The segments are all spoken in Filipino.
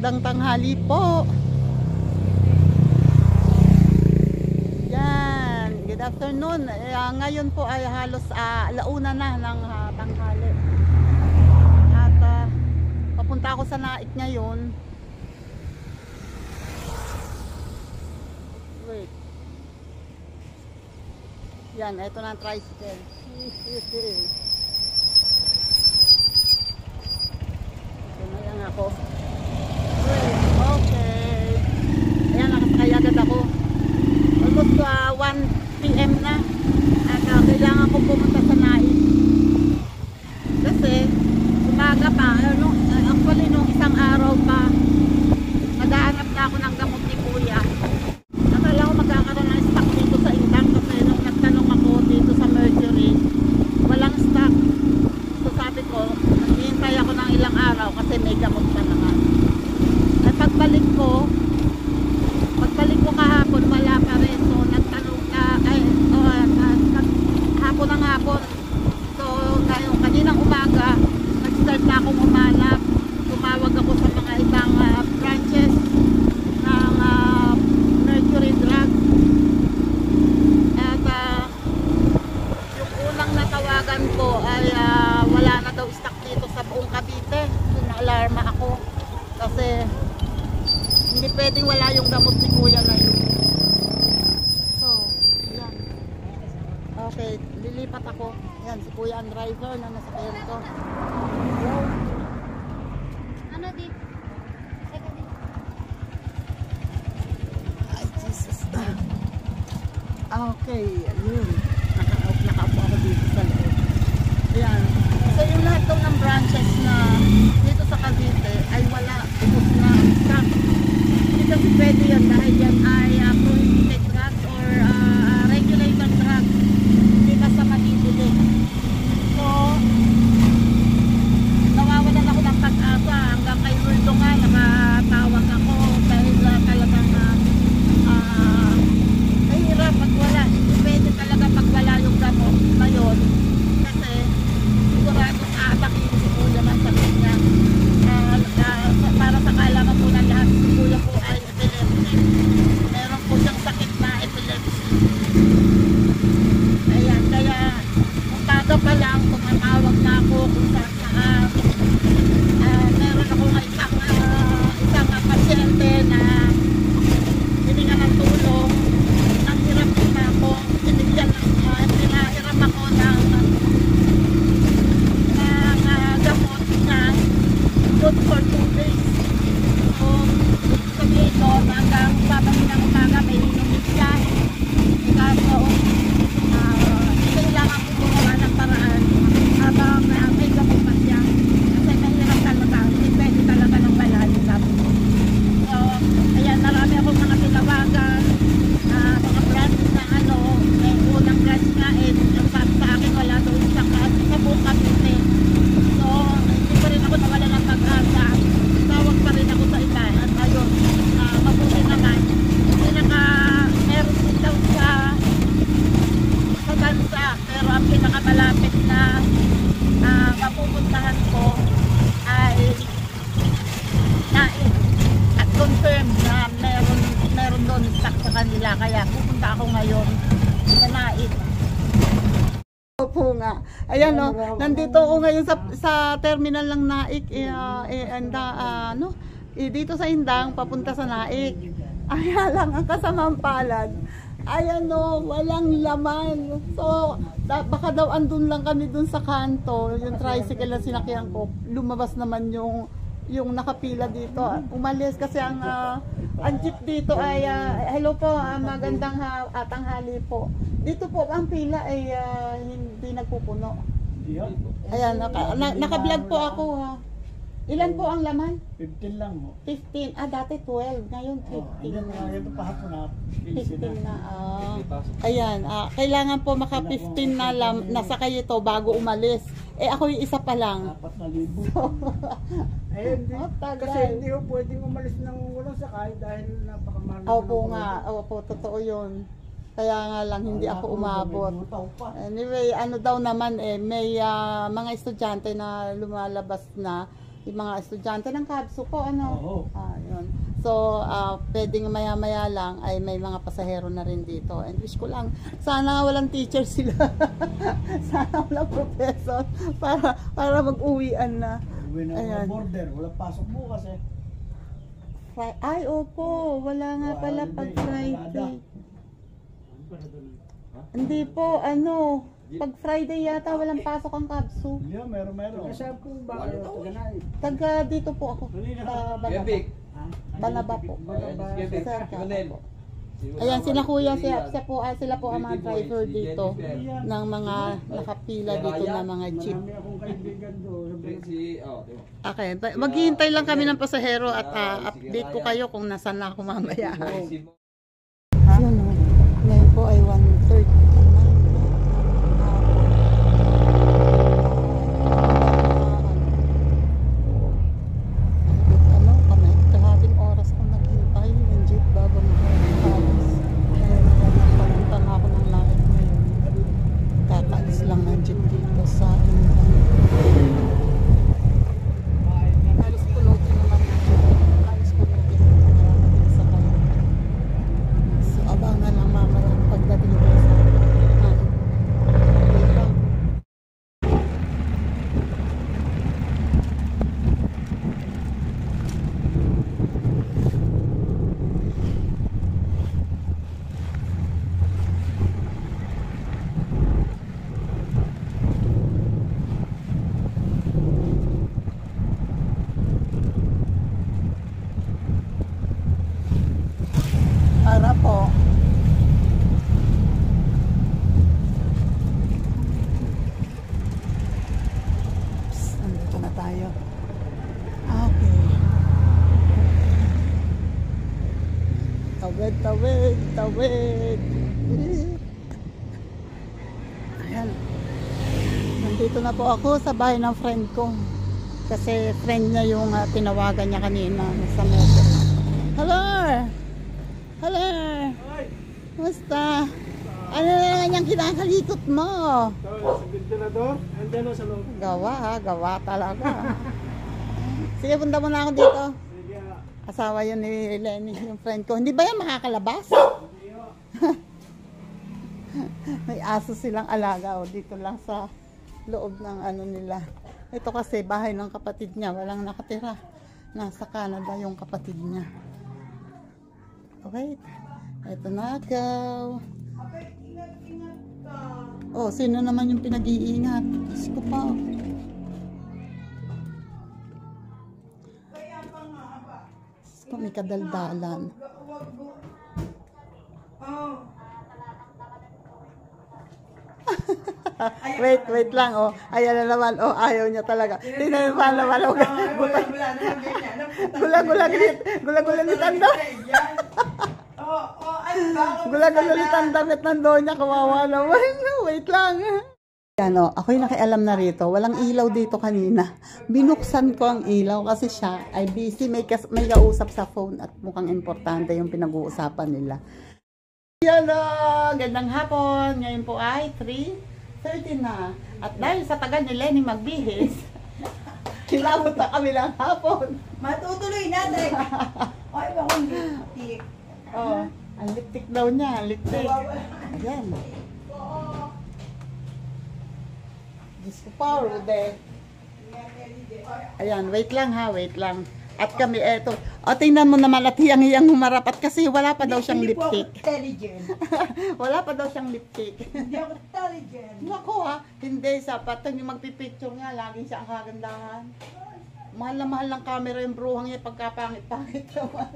magandang tanghali po. Yan, good afternoon. Ngayon po ay halos alauna na ng tanghali. At papunta ako sa Naik ngayon. Wait. Yan, ito na ang tricycle. Ayan ako. Okay. Ayan, nakasakay agad ako. Almost 1 PM na. At kailangan ko pumunta sa Naik. Kasi, umaga pa, actually nung isang araw pa, naghahanap na ako ng gamot ni Kuya. Akala ko magkakaroon ng stock dito sa Indang kasi nung nagtanong ako dito sa Mercury, walang stock. So sabi ko, naghihintay ako ng ilang araw kasi may gamot pa naman. At pagbalik ko kahapon, wala pa rin. So nagtanong hapon ng hapon. So ngayon, kaninang umaga, nag-start na akong umanap. Tumawag ako sa mga ibang branches ng Mercury Drug. At yung unang natawagan ko ay wala na daw stock dito sa buong Cavite. So na-alarma ako kasi hindi pwedeng wala yung gamot ni Kuya na yun. So, yan. Okay, lilipat ako. Yan, si Kuya ang driver na nasakyan ko. Ano dito? Teka dito. Ay, Jesus. Okay, yun. Nakaupo ako dito sa loob. Ayan. So, yung lahat daw ng branches na dito sa Cavite ay wala. Ubus na. Stock. Hindi kasi pwede yun dahil yan ay prohibited drugs or regulated drugs. Hindi basta mabibili. So, nawawalan ako ng pag-asa hanggang kay Wordo nga nakatawag ako dahil talagang mahirap pag wala. Hindi pwede talaga pag wala yung gamot na yun kasi siguradong aatakin si Kuya man sa kanya. Para sa kaalaman po ng lahat, si Kuya po ay epilepsy. Meron po siyang sakit na epilepsy. Ayan, kaya umaga pa lang tumatawag na ako kung saan meron ako isang pasyente na hininga ng tulong. Nanghiram din ako, pinahiram ako ng gamot na good for 2 days. So, sabihin ko, hanggang sabay ng umaga may inumin siya. Kaso, kailangan ko gumawa ng paraan habang may gamot pa siya. Kasi mahirap talaga, hindi pwede talaga ng malalim sabi ko. So, ayan, marami akong mga tinawagan, mga branch na may unang branch nga yung sabi sa akin wala doon isang sa buong Cavite. So, hindi pa rin ako nawala ng pag-asa. Tawag pa rin ako sa iba. At ayun, mabuti naman. Meron din daw sa bansa. Pero ang pinakamalapit na mapupuntahan ko ay Naik. At confirm na meron doon stock sa kanila. Kaya pupunta ako ngayon sa Naik. Opo nga. Ayan nandito ako ngayon sa terminal ng Naik dito sa Indang papunta sa Naik. Ayan lang ang kasamang palad. Ayan walang laman. So baka daw andun lang kami dun sa kanto, yung tricycle na sinakyan ko. Lumabas naman yung nakapila dito. Umalis kasi ang jeep dito ay hello po, magandang tanghali po. Dito po ang pila ay hindi nagpupuno. Ayan, naka-vlog po ako ha. Ilan po ang laman? 15 lang mo. 15. Dati 12. Ngayon 15 na. Ito pa hapon na. 15 na. Ayan, kailangan po maka 15 na nasakay ito bago umalis. Ako yung isa pa lang. 4,000. Kasi hindi ko pwedeng umalis ng walang sakay dahil napakamahal. Opo nga. Opo, totoo yun. Kaya nga lang hindi ako umabot. Anyway, daw naman may mga estudyante na lumalabas na yung mga estudyante ng Kabsu po, ano? Oo. Yun. So, pwedeng maya-maya lang ay may mga pasahero na rin dito. And wish ko lang, sana walang teacher sila. Sana walang professor para mag-uwian na. Uwi na Ayan. ng border. Wala pasok bukas eh. Ay, opo. Wala nga pala pag Friday. Hindi po, ano, pag Friday yata walang pasok ang Kabsu. Hindi, meron. Kasi po ba? Taga dito po ako. Sa Banaba. Banaba po. Gebek. Sir, Manel. po. Ayan, sila kuya, sila po ang mga driver dito ng mga nakapila dito na mga jeep. Marami akong kaibigan doon. Okay, maghihintay lang kami ng pasahero at update ko kayo kung nasan na ako mamaya. Yun o, ngayon po ay 1:30. Kalahating oras kong naghintay ng jeep bago makaalis. Kaya napunta na ako ng lahat ngayon. Kakaalis lang ng jeep dito sa Ingan. Halos punutin naman yung jeep. Halos punutin naman marami sa kanya. So abangan lang mamaya pagdating ko sa wait lang. Para po. Psst, nandito na tayo. Okay. Tawid. Ayan. Nandito na po ako sa bahay ng friend ko. Kasi friend niya yung tinawagan niya kanina sa message. Hello! Hello! Kumusta? Ano na naman yung kinakalikot mo? Sa ventilador, andyan sa loob. Gawa talaga. Sige, punta mo na ako dito. Sige, Asawa yun ni Lenny, yung friend ko. Hindi ba yan makakalabas? May aso silang alaga dito lang sa loob ng ano nila. Ito kasi bahay ng kapatid niya, walang nakatira. Nasa Canada yung kapatid niya. Wait, ito na ikaw. Oh, sino naman yung pinag-iingat? Diyos ko pa. Diyos ko, may kadaldalan. wait lang, oh. Ayan na naman, oh, ayaw niya talaga. Tingnan mo pa naman, oh. Gulang-gulang nitanda. Gulang-gulang nitanda, nitando niya, kawawa naman. Wait lang. Yan, oh, ako'y nakialam na rito. Walang ilaw dito kanina. Binuksan ko ang ilaw kasi siya ay busy. May kausap sa phone at mukhang importante yung pinag-uusapan nila. Yan, gandang hapon. Ngayon po ay 3:30 na. At dahil sa tagal ni Lenny magbihis, kilabot na kami ng hapon. Matutuloy natin. Ay, bakong lipstick. Oh, ang lipstick daw niya, ang lipstick. Ayan. Diyos ko pa, Rude. Ayan, wait lang ha, wait lang. At kami, eto. O, tingnan mo naman at hiyang-hiyang humarapat kasi wala pa daw siyang Hindi po ako lipstick. intelligent. Wala pa daw siyang lipstick. Hindi ako intelligent. Nako ha, hindi sapat. Yung magpipicture nga, laging siya ang kagandahan. Mahal na mahal ng camera yung bruhang niya pagkapangit-pangit naman.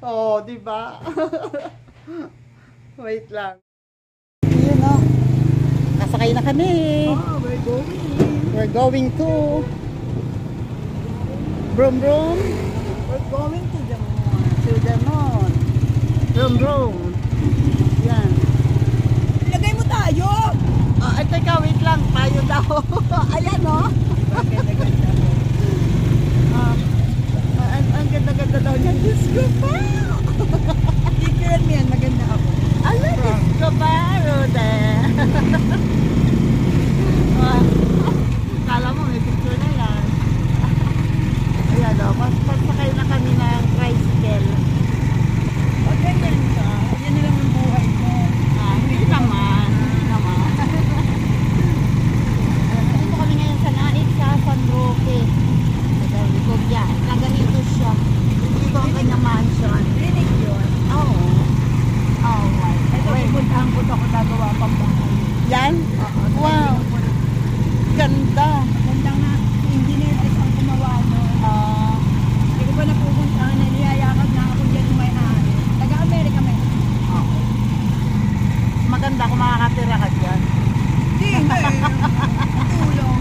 Oh, di ba? Wait lang. Yun o. Nasakay na kami. We're going to Brum Brum. We're going to the To the moon. Brum Brum. Yan. Ilagay mo tayo! Ay, teka, wait lang. Tayo daw. Ayan o. Ang ganda-ganda daw niya. Diyos ko pa. Tignan mo yan, maganda ako. Alam, Diyos ko pa, Rude. ako nagawa pang bahay. Yan? Wow. Ganda. Ganda nga, engineer ay ang gumawa no. Hindi ko pa napupuntahan na niyayakag na ako dyan yung may-ari. Taga-Amerika may. Maganda kung makakatira ka dyan. Hindi. Tulong.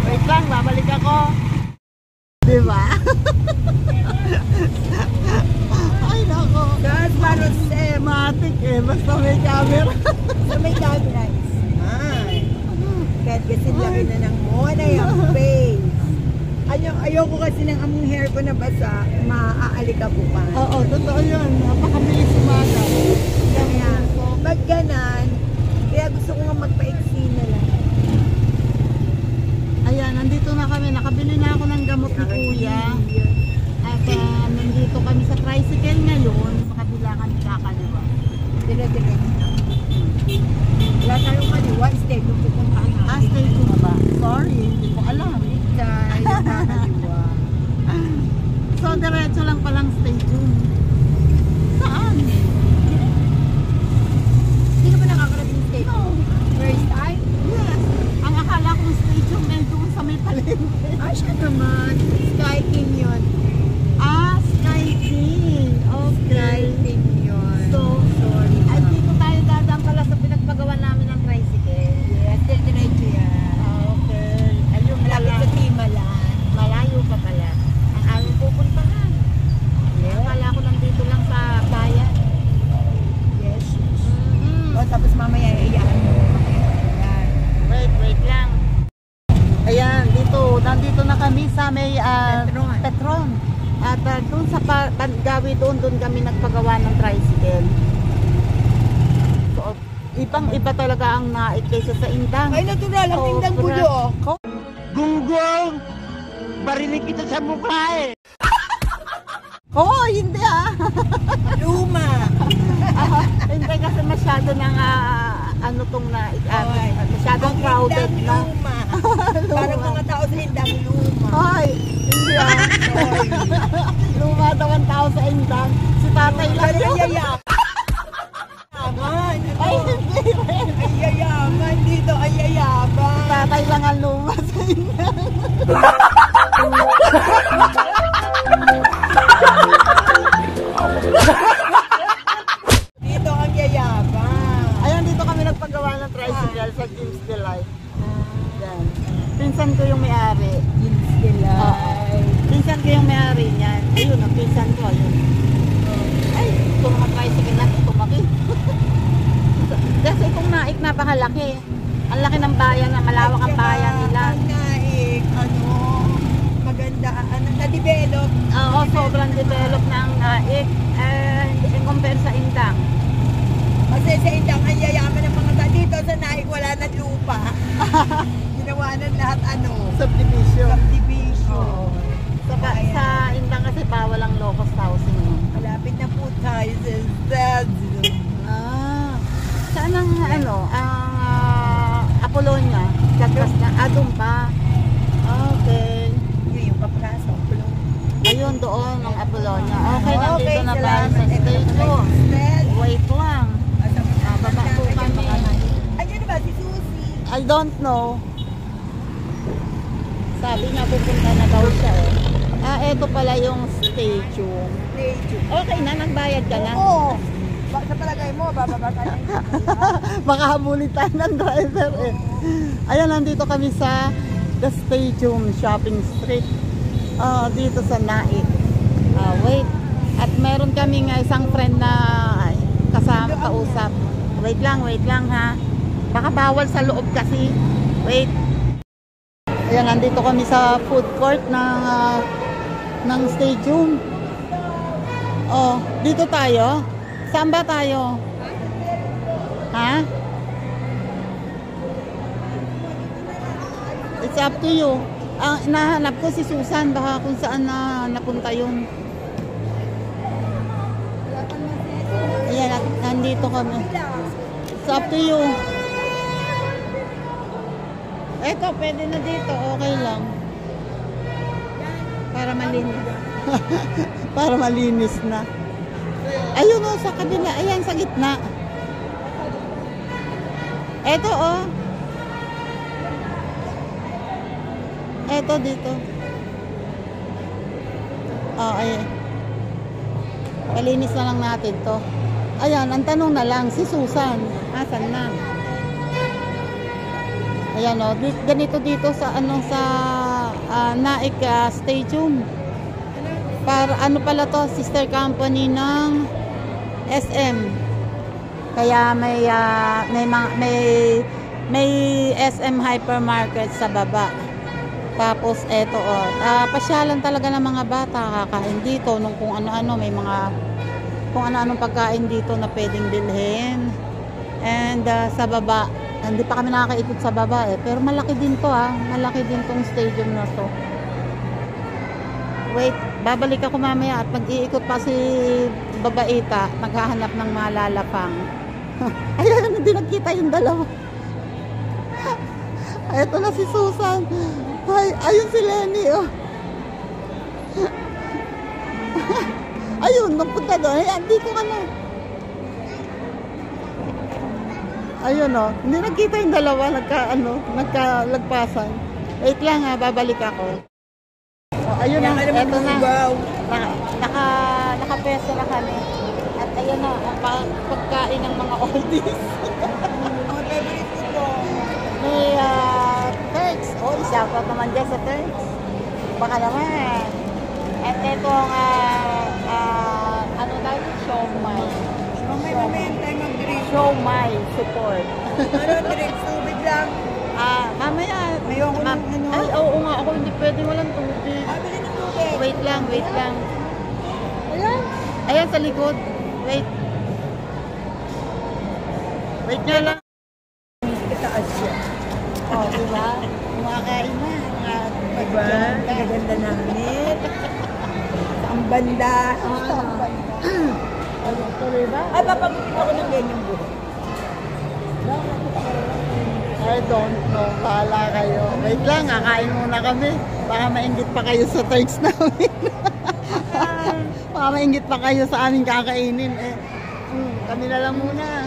Wait lang, babalik ako. Diba? Ay, nako. That's Maros Matik eh, basta may camera. sa may camera is mine. Kahit kasi laki na ng mona yung face. Ayoko kasi ng among hair ko na basa, maaalikabukan. Oo, totoo yun. Napakabilis umaga. Kaya, pag ganan, kaya gusto ko nga magpa-exi na lang. Ayan, nandito na kami. Nakabili na ako ng gamot ni Kuya. At nandito kami sa tricycle ngayon. Sa kabila kami kakaliwa. Dire-diretso na. Wala tayong kaliwa, instead yung pupuntahan natin. Ah, stay ko na ba? Sorry, hindi ko alam. Tayo kakaliwa. So, diretso lang palang station. Saan? Hindi ka ba nakakarating state? No. First time? Yes. Ang akala kong station na doon sa may palengke. Ah, siya naman. Sky King yun. Ah, Sky King. Sky Okay. King yun. So, sorry. ay dito tayo dadaan pala sa pinagpagawa namin ng tricycle. Yes, dire-diretso yan. Okay. Ayun Malapit pala. sa Timalan. Malayo pa pala. Ang aming pupuntahan. Yes. Akala ko nandito lang sa bayan. Yes. Mm-hmm. O, tapos mamaya iiyakan mo. Ayan. Wait lang. Ayan, nandito na kami sa may Petron. At doon sa Gawi doon kami nagpagawa ng tricycle. So, ibang-iba talaga ang naik kaysa sa Indang. Ay, natural. Ang tindang gulo. Oh. Gunggong! Barinig kita sa mukha eh! Oo, hindi ah. Luma. Hindi kasi masyado nang ano tong masyadong crowded Ang na. luma. Parang mga tao sa Indang luma. Hoy, hindi ah. Sorry. Luma daw ang tao sa Indang. Si tatay lang Ay, yun. yayaman. Ay, hindi rin. Ay, yayaman. Dito, ay, yayaman. Tatay lang ang luma sa Indang. Dito ang yayaman. Ayan, dito kami nagpagawa ng tricycle sa James Delight. Yan. Pinsan ko yung may-ari. Jeans Delight. Pinsan ko yung may-ari niyan. Ayun, ang pinsan ko. Ayun. Ay, ito mga tricycle natin tumaki. Kasi kung naik, napakalaki. Ang laki ng bayan, ang malawak ang bayan nila. Ang naik, maganda, na-develop. Oo, sobrang develop na ang naik. In compare sa Indang. Kasi sa Indang, ang yayaman ng mga tao. Dito sa naik, wala na lupa. Ginawa na lahat, Subdivision. subdivision. Sa Indang kasi bawal ang locust housing. No? Malapit na po tayo sa Stadium. Saan ang Apollonia? Lagpas na. Doon pa. Okay. Yun yung papasok. Ayun doon ang Apollonia. Okay, nandito na tayo sa salamat. station. Stel. Wait lang. Baba po kami. Ayun ba si Susie? I don't know. Sabi niya pupunta na daw siya eh. Eto pala yung station. Station. Okay na, nagbayad ka na. Oo. Sa palagay mo, bababa ka na. Baka habulin tayo ng driver eh. Ayan, nandito kami sa The Stadium Shopping Street. Dito sa Naik. Wait. At meron kaming isang friend na kasama kausap. Wait lang ha. Baka bawal sa loob kasi. Wait. Ayan, nandito kami sa food court ng stadium. Oh, dito tayo. Saan ba tayo? Ha? It's up to you. Nahanap ko si Susan, baka kung saan na napunta yun. Ayan, nandito kami. It's up to you. Eto, pwede na dito. Okay lang. Para malinis. Para malinis na. Ayun o, sa kabila. Ayan, sa gitna. Eto o. Eto dito. Oh, ayan. Palinis na lang natin to. Ayan, ang tanong na lang, si Susan. Asan na? Ayan o, ganito dito sa ano sa Naik Stadium. Para ano pala to, sister company ng SM. Kaya may SM hypermarket sa baba. Tapos eto pasyalan talaga ng mga bata, kakain dito nung kung ano-ano, may mga kung ano-anong pagkain dito na pwedeng bilhin. And sa baba, hindi pa kami nakakaikot sa baba pero malaki din to malaki din tong stadium na to. Wait, babalik ako mamaya at mag-iikot pa si babaita, maghahanap ng malalapang. Ayun, hindi nagkita yung dalawa. Ito na si Susan. Ay, ayun si Lenny, oh. Ayun, napunta doon. Ay, dito ka na. Ayun, oh. Hindi nagkita yung dalawa. Nagkalagpasan. Wait lang, babalik ako. Oh, ayun na, eto na. Naka-pwesto na kami. At ayun na, ang pagkain ng mga oldies. May Turks. Oh, shoutout naman dyan sa Turks. Baka naman. At ito ang ano tayo? Siomai. Siomai support. Ano, direct tubig lang. Mamaya. Ayoko ng ano. Ay, oo nga. Ako hindi pwede walang tubig. Bili ng tubig. Wait lang. Ayan. Ayan sa likod. Wait nga lang. Itaas siya. Oh, diba? Kumakain na. Diba? Naganda namin. Ang banda. Ano tuloy ba? Ay, papagupit ako ng ganyang buhok. I don't know. Bahala kayo. Wait lang, kakain muna kami. Baka mainggit pa kayo sa Turks namin. Baka mainggit pa kayo sa aming kakainin. Kami na lang muna.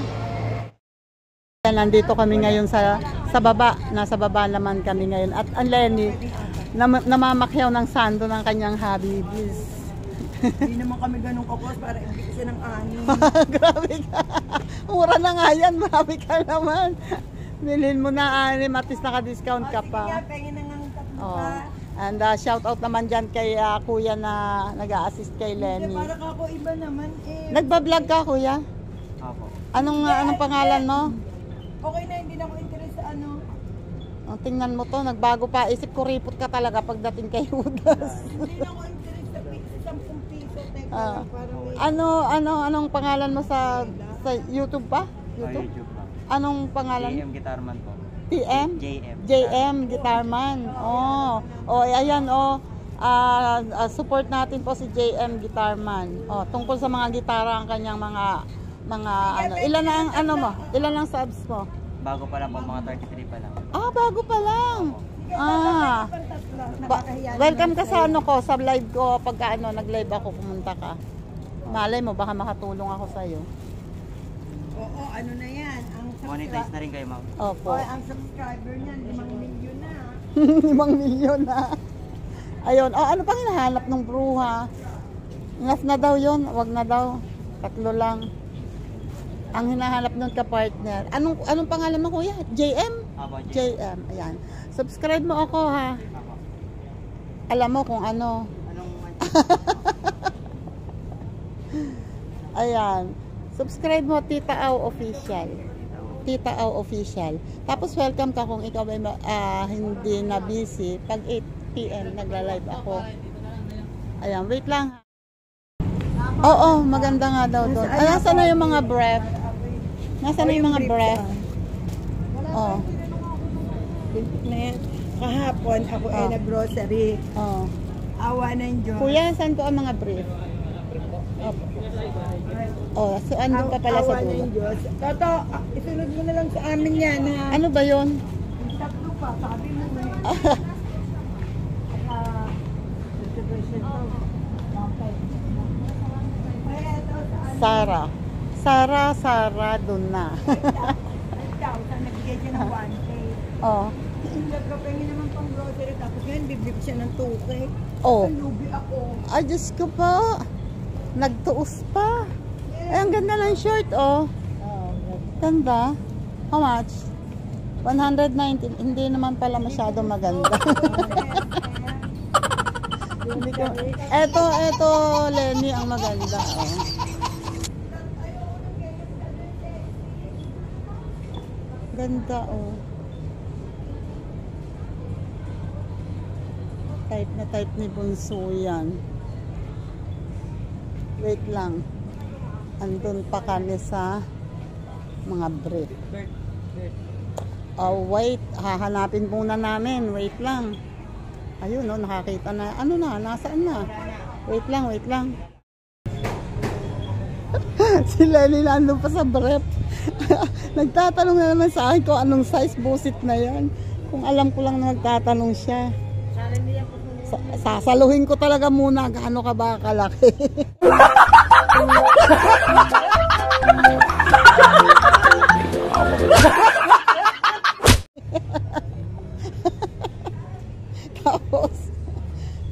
Nandito kami ngayon sa baba. Nasa baba naman kami ngayon. At ang Lenny, namamakyaw ng sando ng kanyang habibis. Hindi naman kami ganun kapos para ibig siya ng anin. Grabe ka. Mura na nga yan. Marami ka naman. Bilhin mo na anim. At least naka-discount ka Sige pa. nga, pengin na ng tatlo Oh. pa. And shout out naman dyan kay kuya na nag-a-assist kay Hindi, Lenny. para ako iba naman eh. Nagbablog ka kuya? Apo. Anong pangalan mo? Okay na, hindi na ako interest sa ano. Oh, tingnan mo to, nagbago pa. Isip ko ripot ka talaga pagdating kay Judas. Hindi na ako interest sa 10 piso. Teka Ah. lang, parang Anong pangalan mo sa YouTube pa? YouTube? YouTube lang. Anong pangalan? JM Guitarman po. PM? JM. JM Guitarman. Oh. Oh, ayan support natin po si JM Guitarman. Oh, tungkol sa mga gitara ang kanyang mga ano. Ilan na ang ano mo? Ilan lang subs mo? Bago pa lang po, mga 33 pa lang. Ah, bago pa lang. nakakahiya. Welcome ka sa ano ko, sa live ko pagka nag-live ako, pumunta ka. Malay mo baka makatulong ako sa iyo. Oo, ano na yan. Monetize na rin kayo, ma'am. Opo. Ang subscriber niyan, 5 milyon na. 5 milyon na. Ayun, ano pang hinahanap ng bruha? Enough na daw 'yon, wag na daw. 3 lang. Ang hinahanap nun ka-partner. Anong pangalan mo, kuya? JM? Apo, JM. Ayan. Subscribe mo ako, ha? Apo. Alam mo kung ano. Anong Ayan. Subscribe mo, Tita Au Official. Tita Au Official. Tapos welcome ka kung ikaw ay hindi na busy. Pag 8 PM, nagla-live ako. Ayan, wait lang, ha? Oo, maganda nga daw doon. Nasaan na yung mga brief? Nasaan na yung mga brief? Oh. Kahapon, ako ay nag-grocery. Oh. Awa ng Diyos. Kuya, saan po ang mga brief? Opo. Oh, so andun ka pala sa Awa dulo. ng Diyos. Toto, isunod mo na lang sa amin yan, ha? Ano ba yun? Tatlo pa, sabi mo eh. Distribution to. Okay. Ay, ito, Sara. Sara, dun na. 9,000, nagbigay siya ng 1K. Oh. Nagkapengi naman pang grocery, tapos ngayon bibig siya ng 2K. Oh. Lubi ako. Ay, Diyos ko pa. Nagtuos pa. Eh, ang ganda ng shirt, oh. Ganda. How much? 119. Hindi naman pala masyado maganda. Hindi ko. Eto, Lenny, ang maganda, oh. Ganda, oh. Type na type ni Bunso yan. Wait lang. Andun pa kami sa mga brief. Oh, wait. Hahanapin muna namin. Wait lang. Ayun, no, nakakita na. Ano na? Nasaan na? Wait lang. Si Lenny nandun pa sa brief. Nagtatanong na naman sa akin kung anong size busit na yan. Kung alam ko lang na magtatanong siya. Sasaluhin ko talaga muna gaano ka ba kalaki.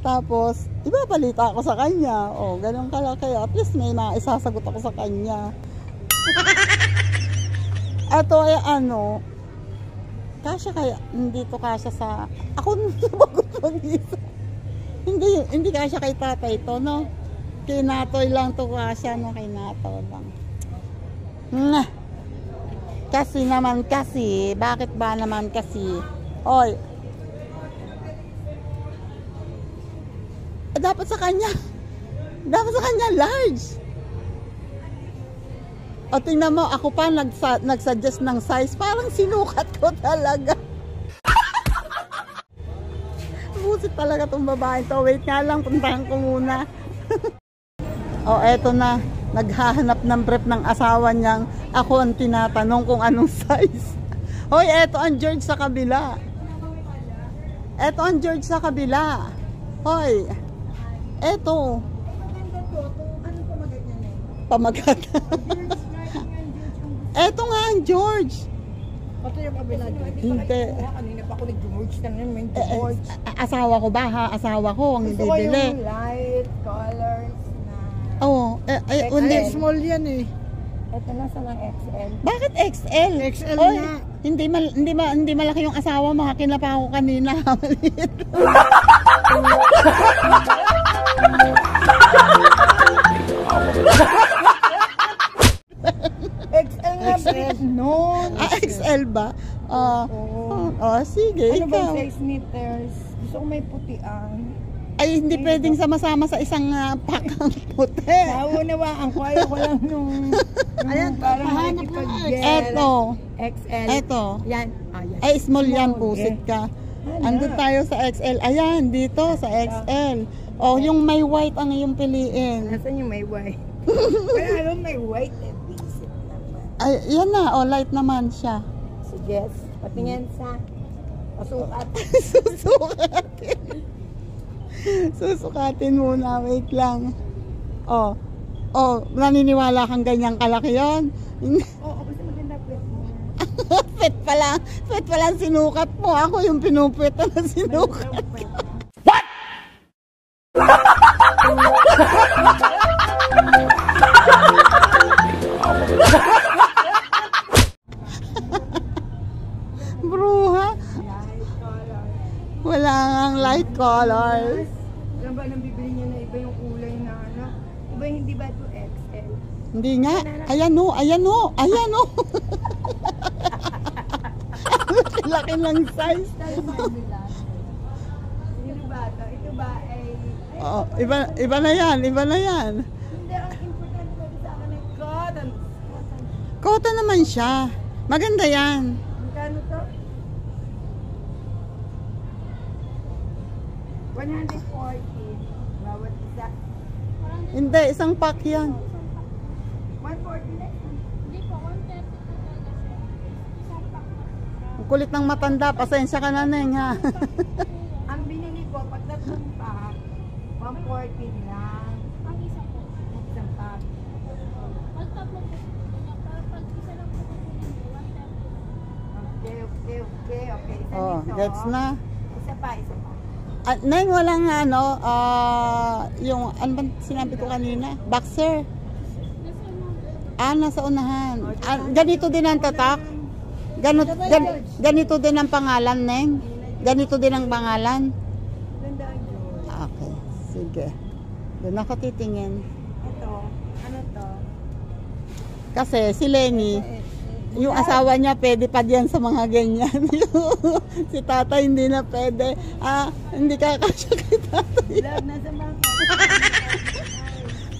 Tapos, ibabalita ako sa kanya. Oh, ganun kalaki. At least may maisasagot ako sa kanya. Ito ay ano, kasya kaya, hindi to kasya sa, ako nabagot mag-isa. Hindi kasya kay tatay to, no? Kay Natoy lang to kasya, no? Kay Natoy lang. Kasi, bakit ba naman kasi? Oy, dapat sa kanya large. O tingnan mo, ako pa nagsuggest ng size, parang sinukat ko talaga. Busit talaga tong babae to. Wait nga lang, puntahan ko muna. O eto na, naghahanap ng brief ng asawa niyang ako ang tinatanong kung anong size. Hoy, eto ang George sa kabila. Hoy, eto. Ano pamagat niya na yun? Pamagat. Eto nga ang George. Ito yung kabila. Hindi. Kanina pa ako nag-George na naman. George. Asawa ko ba ha? Asawa ko ang Gusto ko bibili. yung light colors na... Oo. Ay, small yan eh. Ito na sa lang XL. Bakit XL? XL Oy, nga. Hindi malaki yung asawa mo. Hakin pa ako kanina. Maliit. XL nga ba? No. XL ba? Sige, Ano ba ikaw. yung 6 meters? Gusto ko may putian. Ay, hindi pwedeng sama-sama sa isang pack ang puti. Naunawaan ko. Ayaw ko lang nung parang makikipag-gel. Eto. XL. Eto. Yan. Yan. Ay, small yan, Small, pusit eh. ka. Andun tayo sa XL. Ayan, dito sa XL. Oh, yung may white ang iyong piliin. Nasaan yung may white? Pero alam may white eh. Visit naman. Ay, yan na. Oh, light naman siya. Sige. Patingin sa pasukat. Susukatin muna. Wait lang. Oh, naniniwala kang ganyang kalaki yun? Oo, kasi maganda pwet mo. Pet pala ang sinukat mo. Ako yung pinupit na sinukat. Bruha. Wala ngang light colors. Alam ba nang bibili niya na iba yung kulay na ano? Iba yung hindi ba ito XL? Hindi nga. Ayan o. Laki ng size. Ito ba ito? Ito ba ay... Oh, iba na yan. Hindi, ang importante ba sa akin ay cotton. Kota naman siya. Maganda yan. Magkano to? 140. Bawat isa. Hindi, isang pack yan. 140 na. Hindi po, 130 po talaga siya. Isang pack na. Ang kulit ng matanda. Pasensya ka na, Neng, ha? Ang binili ko, pag tatlong pack, 140 lang. Ang isa po. Isang pack. Okay, isa Oh, dito. gets na. Isa pa. At nang walang ano, yung ano ba sinabi ko kanina? Boxer. Nasa unahan. Ganito din ang tatak. Ganito din ang pangalan, Neng. Ganito din ang pangalan. Ganda ang George. Okay, sige. Doon ako titingin. Ito, ano to? Kasi si Lenny, yung asawa niya pwede pa diyan sa mga ganyan. Si tatay hindi na pwede. Hindi kakasya kay tatay. Love, nasa mga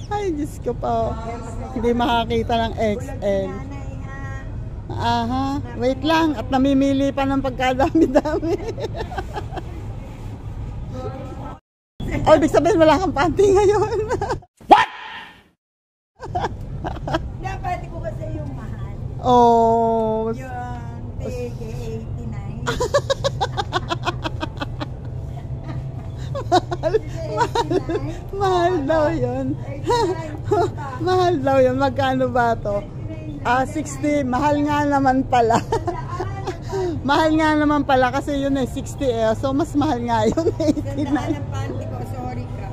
Ay, Diyos ko pa. Hindi makakita ng XL. nanay ha. Aha, wait lang. At namimili pa ng pagkadami-dami. Oh, ibig sabihin wala kang panty ngayon. Dapat ko kasi yung mahal. Oh, Yung tige 89. mahal daw yun. Mahal daw yun. Magkano ba to? 60. Mahal nga naman pala. Mahal nga naman pala kasi yun 60 eh. So mas mahal nga yun 89. Gandaan ang panty ko, sorry ka.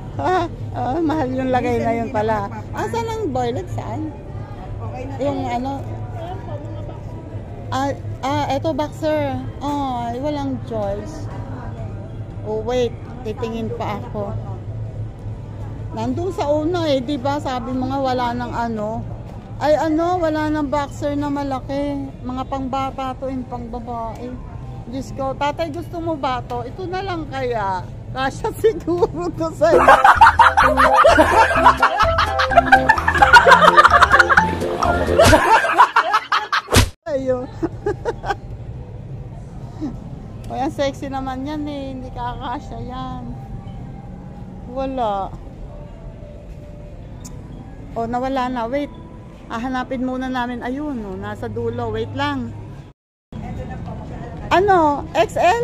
Mahal yung lagay na yun pala. Saan ang boylet? Saan? Okay na. Yung ano? Eto boxer. Walang choice. Oh, wait. Titingin pa ako. Nandun sa una eh, di ba? Sabi mo nga wala nang ano. Wala nang boxer na malaki. Mga pangbata to, yung pangbabae. Diyos ko, tatay gusto mo ba to? Ito na lang kaya. Kasya siguro to sa'yo. Ayun. O yan, sexy naman yan eh. Hindi kakasya yan. Wala. O, nawala na. Wait. Hanapin muna namin. Ayun, nasa dulo. Wait lang. Ito na po. Ano? XL?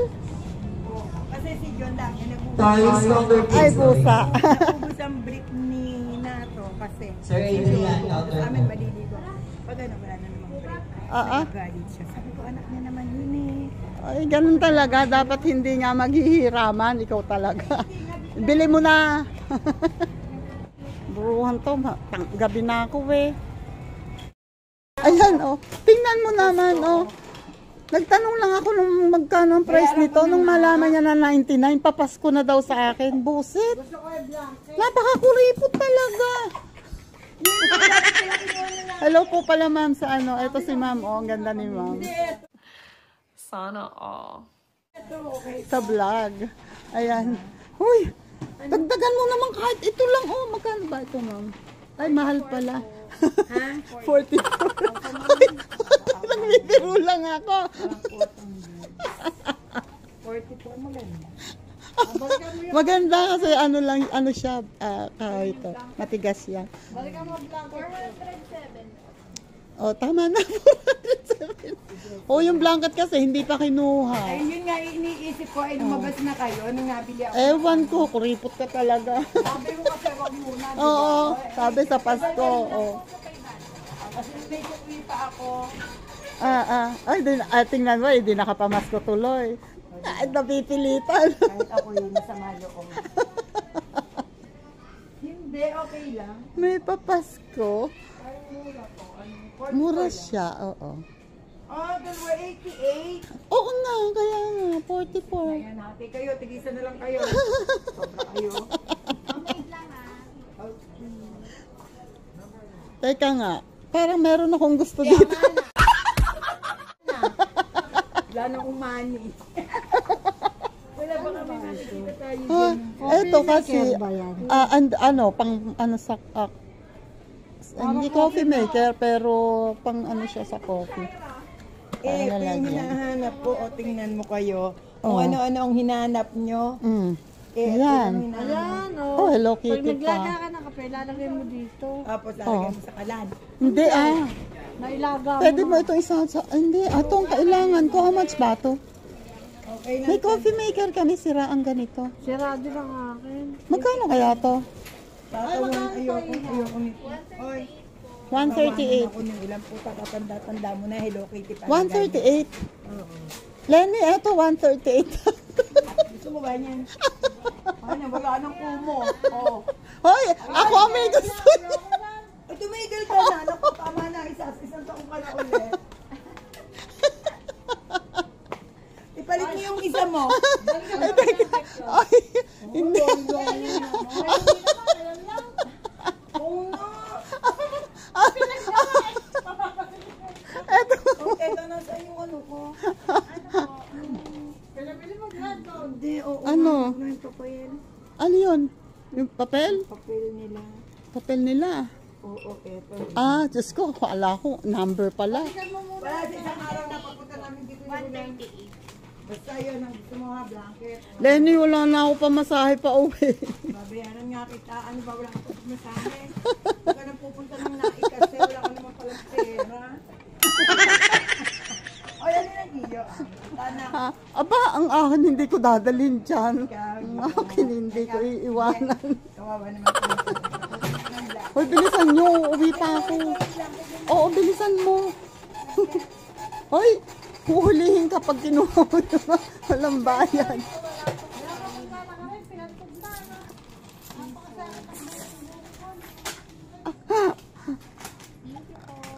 Kasi si John lang yung nag-ubus. Ay, busa. Nag-ubus ang brick ni Nato kasi. Sa amin maliligo. Pag ano, wala na namang brick. Nag-galit siya. Sabi ko, anak niya naman yun eh. Ay, ganun talaga. Dapat hindi nga maghihiraman. Ikaw talaga. Bili mo na. Buruhan to. Gabi na ako eh. Ayan, tingnan mo naman, Nagtanong lang ako nung magkano ang price nito. Nung malaman niya na 99, papasko na daw sa akin. Buset. Napakakuripot talaga. Hello po pala, ma'am, sa ano. Ito si ma'am, ang ganda ni ma'am. Sana all. Sa vlog. Ayan. Uy, dagdagan mo naman kahit ito lang. Magkano ba ito, ma'am? Ay, mahal pala. Ha? 44. Ay, nagbibiro lang ako. 44 maganda. Maganda kasi ano siya, ito, matigas yan. Balikan mo blanket. 407. Tama na. 407. Yung blanket kasi hindi pa kinuha. Ay, yun nga iniisip ko, ay lumabas na kayo. Nung nabili ako. Ewan ko, kuripot ka talaga. Sabi ko kasi wag muna. Oo, sabi sa Pasko. Kasi may kuwi pa ako. Ay, tingnan mo, hindi nakapamasko tuloy. Ay, napipilitan. Kahit ako yun, masama loob. Hindi, okay lang. May papasko. Mura siya, oo. Dalawa 88. Oo nga, kaya nga, 44. Ayan natin kayo, tigisan na lang kayo. Sobra kayo. Teka nga, parang meron akong gusto dito. Wala nang umani. Wala ba kami nakikita tayo Eto kasi, sa, hindi coffee maker, pero pang ano siya sa coffee. ito yung hinahanap ko. O, tingnan mo kayo. Kung ano-ano ang hinahanap nyo. Ayan. Hello Kitty pa. Naglaga ka ng kape, lalagay mo dito. Tapos lalagyan mo sa kalan. Hindi Nailaga mo. Pwede mo itong isa sa, hindi, itong kailangan ko. How much ba ito? Okay na. May coffee maker kami, siraan ganito. Sirado lang akin. Magkano kaya to? Ayoko nito. Oy. 138. Ako ng ilang puta, tatanda-tanda mo na. Hello Kitty pa. 138. Lenny, eto 138. Gusto mo ba yan? Ay, nawala ng kumo. Oh. Hoy, ako ang may gusto niya. Ay, tumigil ka na. Naku, tama na. Isang taong ka na ulit. Ipalit mo yung isa mo. Ay, teka. Ay, hindi. Oo nga. Eto. Ito na saan yung ano ko. Hindi, oo. Ano? Ano yung papel? Ano yun? Yung papel? Papel nila. Papel nila. Oo, eto. Ah, Diyos ko, akala ko, number pala. Wala, sa isang araw na papunta namin dito. 138. Basta yun, ang gusto mo nga, blanket. Lenny, wala na ako pamasahe pa uwi. Babayaran nga kita. Ano ba, wala ka pa masahe? Huwag ka nang pupunta ng naik kasi wala ka naman palang pera. O, yan yung nag-iyo. Sana. Ah, aba, ang akin hindi ko dadalhin dyan. Ang akin hindi ko iiwanan. Kawawa naman po. Hoy, bilisan nyo, uwi pa ako. Oo, bilisan mo. Hoy, huhulihin kapag kinuha mo naman. Walang bayan.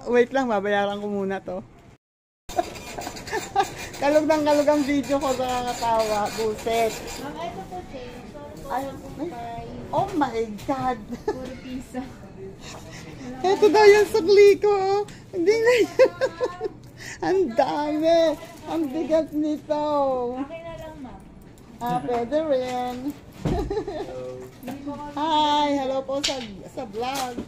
Wait lang, babayaran ko muna to. Kalog ng kalog ang video ko, nakakatawa. Buset. Ma'am, ito po, Jane. Ay, Sorry po, oh my God. puro pisa. Ito daw yung sukli ko. Hindi na yun. Ang dami. Ang bigat nito. Okay na lang, ma'am. Ah, pwede rin. Hi, hello po sa vlog.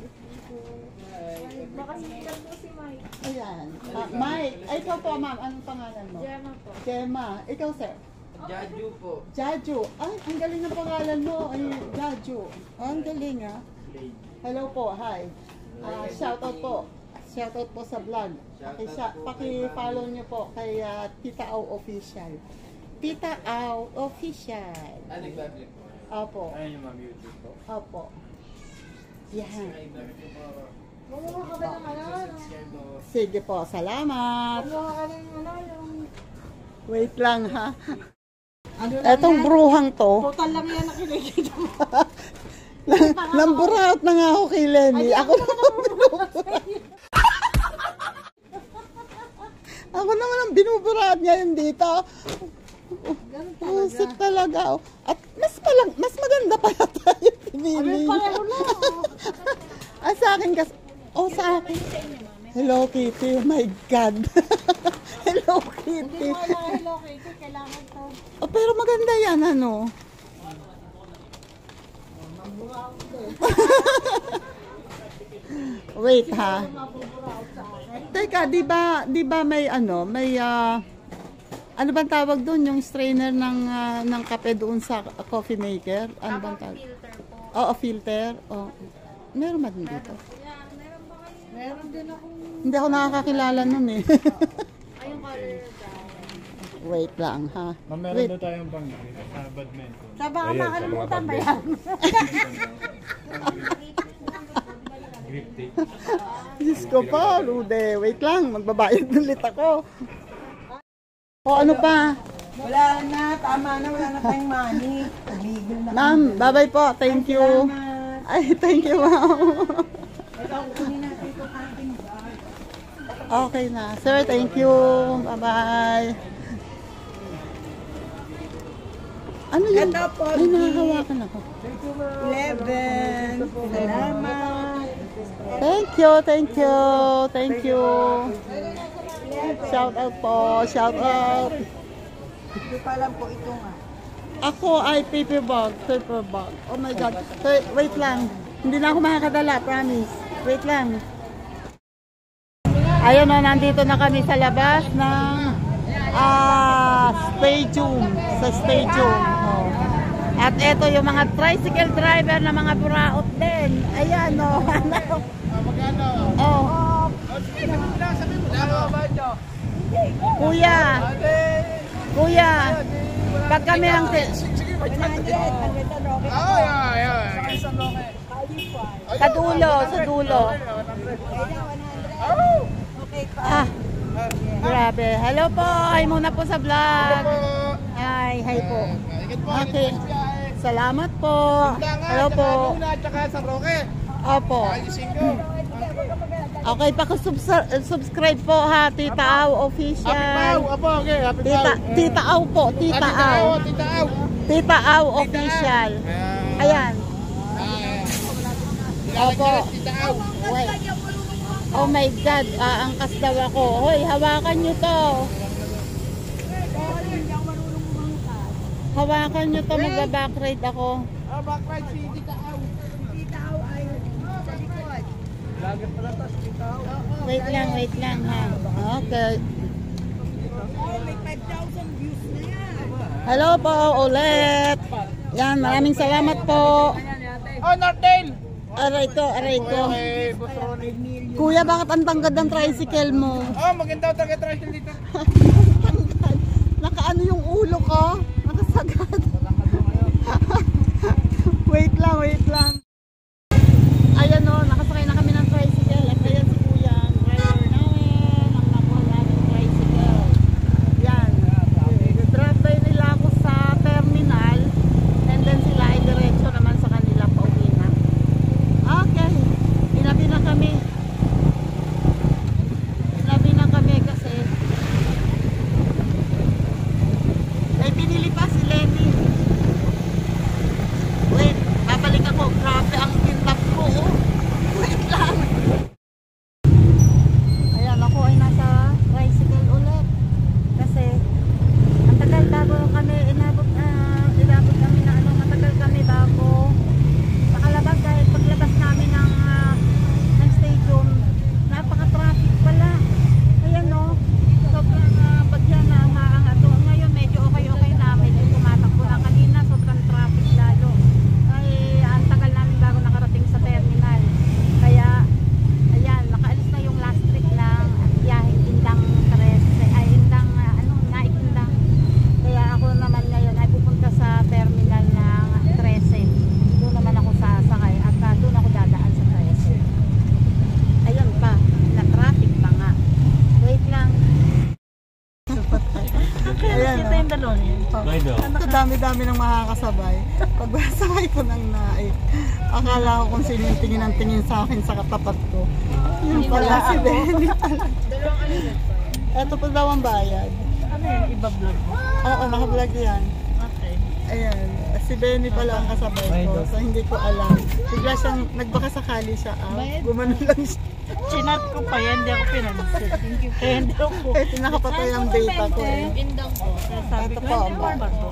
Baka sinilang po si Mike. Ayan. Mike, ay, ikaw po ma'am. Anong pangalan mo? Gemma po. Gemma. Ikaw sir? Jaju po. Jaju. Ay, ang galing ng pangalan mo. Ay, Jaju. Ang galing ah. Hello po, hi. Shoutout po. Shoutout po sa vlog. Paki-follow niyo po kay Tita Au Official. Tita Au Official. Nag-vlog po. Opo. Ayun yung ma'am YouTube po. Opo. Yan. Gumawa ka ba ng ano? Sige po, salamat. Gumawa ka ng ano? Yung Wait lang ha. Ano lang Etong yan? bruhang to. Total lang yan nakikita mo. Namburaot na nga ako kay Lenny. Ako Ako naman ang binuburaot ngayon dito. Usip talaga. At mas maganda pa yata yung pinili. Ah, sa akin kasi. Oh, sa akin. Hello Kitty. Oh my God. Hello Kitty. Hello, Kitty. Kailangan to. Oh, pero maganda yan, ano? Wait ha. Teka, di ba may ano, may ano bang tawag doon yung strainer ng kape doon sa coffee maker? Ano bang tawag? Filter po. Oo, filter. Oh. Meron ba din dito? Yan, meron ba kayo? Meron din akong... Hindi ako nakakakilala nun eh. Ay, yung color dyan. Wait lang ha. Meron Wait. na tayong pang badminton. Sa baka makalimutan ba yan? Grip tape. Diyos ko pa, Rude. Wait lang, magbabayad ulit ako. O ano pa? Wala na, tama na, wala na tayong money. Tumigil na. Ma'am, bye-bye po. Thank you. Salamat. Ay, thank you, ma'am. Ito, kukunin natin itong ating bag. Okay na. Sir, thank you. Bye-bye. Ano yun? Ito po, Ay, nakahawakan ako. 11. Salamat. Thank you, thank you, thank you. Shout out po, shout out. Hindi pa alam po ito nga. Ako ay paper bag. Oh my God. Wait lang. Hindi na ako makakadala, promise. Wait lang. Ayun o, nandito na kami sa labas ng stadium. Sa stadium. Oh. At eto yung mga tricycle driver na mga buraot din. Ayan o. Oh. Kuya, pag kami ang... Sa dulo. Okay pa. Ah, right. grabe. Hello po, hi muna po sa vlog. Hi po. Okay. Salamat po. Hello po. At saka sa Roque. Opo. Okay, subscribe po ha, Tita Au Official. Apo, okay. Happy Tita Au po, Tita Au. Tita Au. Tita Au Official. Ayan. Opo. Tita Au. Wait. Oh my God, aangkas daw ako. Hoy, hawakan nyo to. Hawakan nyo to, magbaback-ride ako. Backride si Tita Au. Tita Au ay sa likod. Lagat pala to si Tita Au. Wait lang ha. Okay. Oh, may 5,000 views na yan. Hello po ulit. Yan, maraming salamat po. Oh, Northdale! Aray ko. Okay, Boss Ronnie. Kuya, bakit ang tangkad ng tricycle mo? Oh, maganda talaga tricycle dito. Nakaano yung ulo ko? Nakasagad. Wait lang. Ayan o, nakasakay na kami ng tricycle. At ayan si Kuya, ang driver namin. Ang nakuha namin tricycle. Yan. Drop by nila ako sa terminal. And then sila ay diretso naman sa kanila pauwi na. Okay. Inabi na kami. Kasi may pinili pa si Lenny. Wait, babalik ako. Grabe ang kintap ko. Oh. Wait lang. Ayan, ako ay nasa tricycle ulit. Kasi ang tagal bago kami inabot kami na matagal kami bago nakalabas dahil paglabas namin ng stadium, napaka-traffic pala. Ayan no, sobrang bagyan na umaangat. Ngayon medyo okay na, medyo tumatakbo na. Kanina sobrang traffic lalo. Ay, ang tagal namin bago nakarating sa terminal. Kaya, ayan, nakaalis na yung last trip ng biyaheng Indang Naik-Indang. Kaya ako naman ngayon ay pupunta sa terminal ng 13. Doon naman ako sasakay at doon ako dadaan sa 13. Ayun pa, na-traffic pa nga. Wait lang. Ayan o. Yung dalon yun. Ito dami-dami ng makakasabay. Pagbasakay ko ng naik, akala ko kung sino yung tingin ang tingin sa akin sa katapat ko. Yun pala si Benny pala. Ito pa daw ang bayad. Ano yun? Iba-vlog mo? Oo, naka-vlog yan. Okay. Ayan, si Benny pala ang kasabay ko. So hindi ko alam. Bigla siyang, nagbakasakali siya. Gumanon lang siya. Chinat ko pa yan, hindi ako pinansin. Thank you. Kaya hindi ako. Eh, pinakapatay ang data ko eh. Indang ko. Kaya sabi Ito ko, po ang hindi ba to?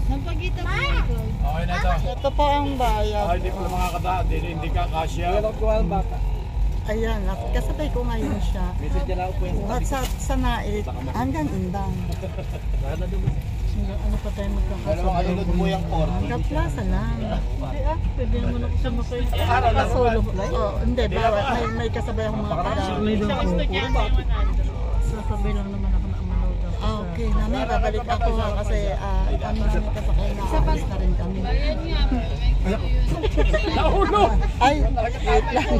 Nagpagita mo ito. Okay na ito. Ito po ang bayad. Hindi pala makakata, hindi ka kasya. Ayan, kasabay ko ngayon siya. At sa Naik, hanggang Indang. Ano pa tayo magkakasabay? mo yung port. Hanggang Plaza lang. Hindi pwede naman ako sa makay. Solo flight? Oo, hindi. Bawat, may kasabay akong mga taga. Sa gusto niya naman sasabay lang naman ako na umalaw daw. Okay, namin babalik ako kasi kami namin kasakay na alis na rin kami. Naulo! Ay, wait lang.